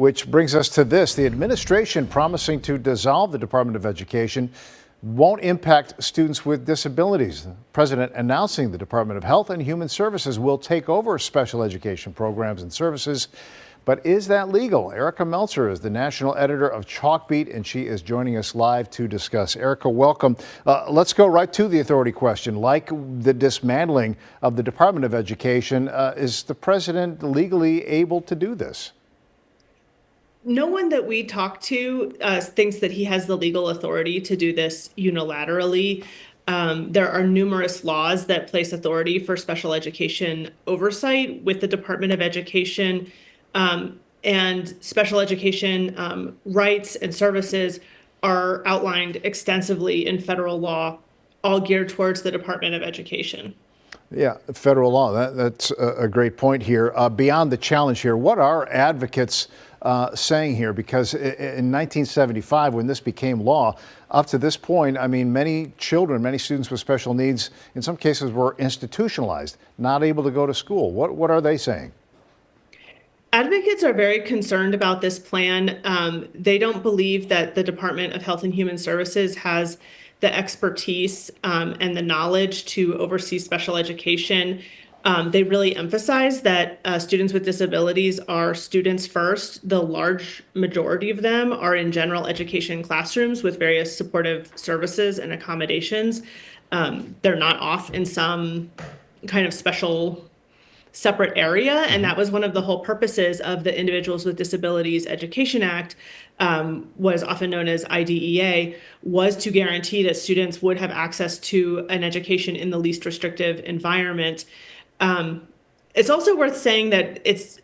which brings us to this. The administration promising to dissolve the Department of Education won't impact students with disabilities. The president announcing the Department of Health and Human Services will take over special education programs and services. But is that legal? Erica Meltzer is the national editor of Chalkbeat, and she is joining us live to discuss. Erica, welcome. Let's go right to the authority question. Like the dismantling of the Department of Education, is the president legally able to do this? No one that we talk to thinks that he has the legal authority to do this unilaterally. There are numerous laws that place authority for special education oversight with the Department of Education, and special education rights and services are outlined extensively in federal law, all geared towards the Department of Education. Yeah, federal law. That's a great point here. Beyond the challenge here, what are advocates saying here? Because in 1975, when this became law, up to this point, I mean, many children, many students with special needs, in some cases were institutionalized, not able to go to school. What are they saying? Advocates are very concerned about this plan. They don't believe that the Department of Health and Human Services has the expertise and the knowledge to oversee special education. They really emphasize that students with disabilities are students first. The large majority of them are in general education classrooms with various supportive services and accommodations. They're not off in some kind of special separate area, and that was one of the whole purposes of the Individuals with Disabilities Education Act, was often known as IDEA, was to guarantee that students would have access to an education in the least restrictive environment. It's also worth saying that it's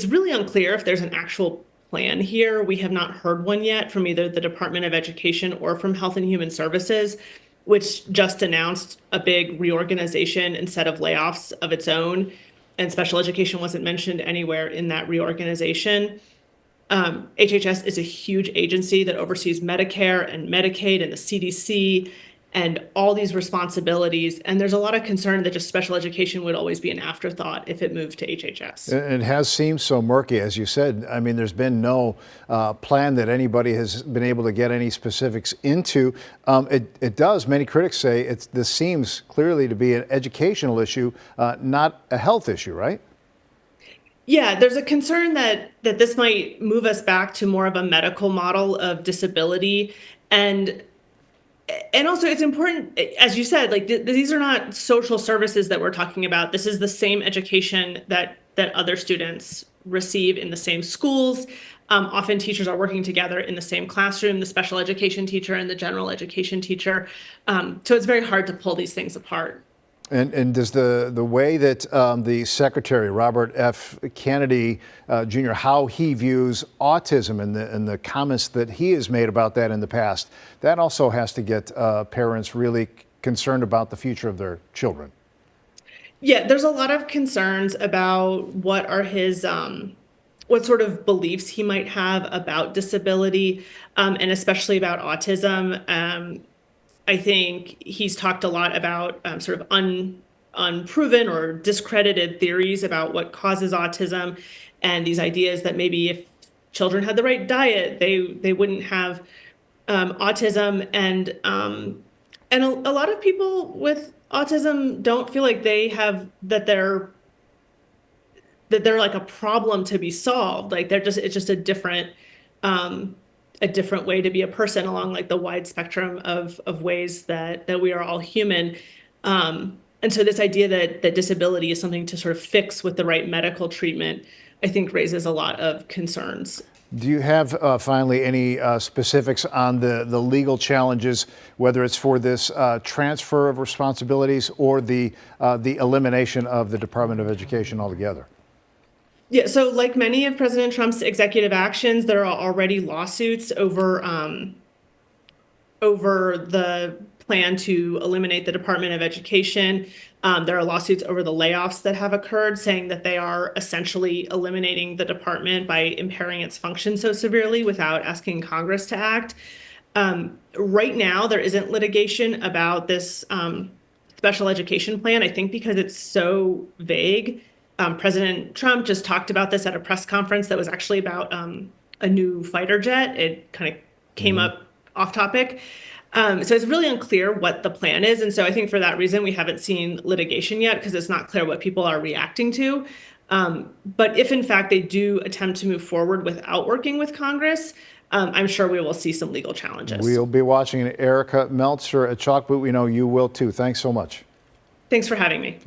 really unclear if there's an actual plan here. We have not heard one yet from either the Department of Education or from Health and Human Services, which just announced a big reorganization and set of layoffs of its own. And special education wasn't mentioned anywhere in that reorganization. HHS is a huge agency that oversees Medicare and Medicaid and the CDC and all these responsibilities. And there's a lot of concern that just special education would always be an afterthought if it moved to HHS. It has seemed so murky, as you said. I mean, there's been no plan that anybody has been able to get any specifics into. It does, many critics say, this seems clearly to be an educational issue, not a health issue, right? Yeah, there's a concern that this might move us back to more of a medical model of disability. And also it's important, as you said, like these are not social services that we're talking about. This is the same education that other students receive in the same schools. Often teachers are working together in the same classroom, the special education teacher and the general education teacher. So it's very hard to pull these things apart. And does the way that the Secretary, Robert F. Kennedy Jr., how he views autism and the comments that he has made about that in the past, that also has to get parents really concerned about the future of their children? Yeah, there's a lot of concerns about what are his what sort of beliefs he might have about disability, and especially about autism. I think he's talked a lot about sort of unproven or discredited theories about what causes autism, and these ideas that maybe if children had the right diet, they wouldn't have autism. And a lot of people with autism don't feel like they have that they're like a problem to be solved. Like it's just a different way to be a person along like the wide spectrum of ways that we are all human. And so this idea that disability is something to sort of fix with the right medical treatment, I think raises a lot of concerns. Do you have finally any specifics on the legal challenges, whether it's for this transfer of responsibilities or the elimination of the Department of Education altogether? Yeah, so like many of President Trump's executive actions, there are already lawsuits over the plan to eliminate the Department of Education. There are lawsuits over the layoffs that have occurred, saying that they are essentially eliminating the department by impairing its function so severely without asking Congress to act. Right now, there isn't litigation about this special education plan, I think because it's so vague. President Trump just talked about this at a press conference that was actually about a new fighter jet. It kind of came up off topic. So it's really unclear what the plan is. And so I think for that reason, we haven't seen litigation yet because it's not clear what people are reacting to. But if in fact they do attempt to move forward without working with Congress, I'm sure we will see some legal challenges. We'll be watching. Erica Meltzer at Chalkbeat. We know you will too. Thanks so much. Thanks for having me.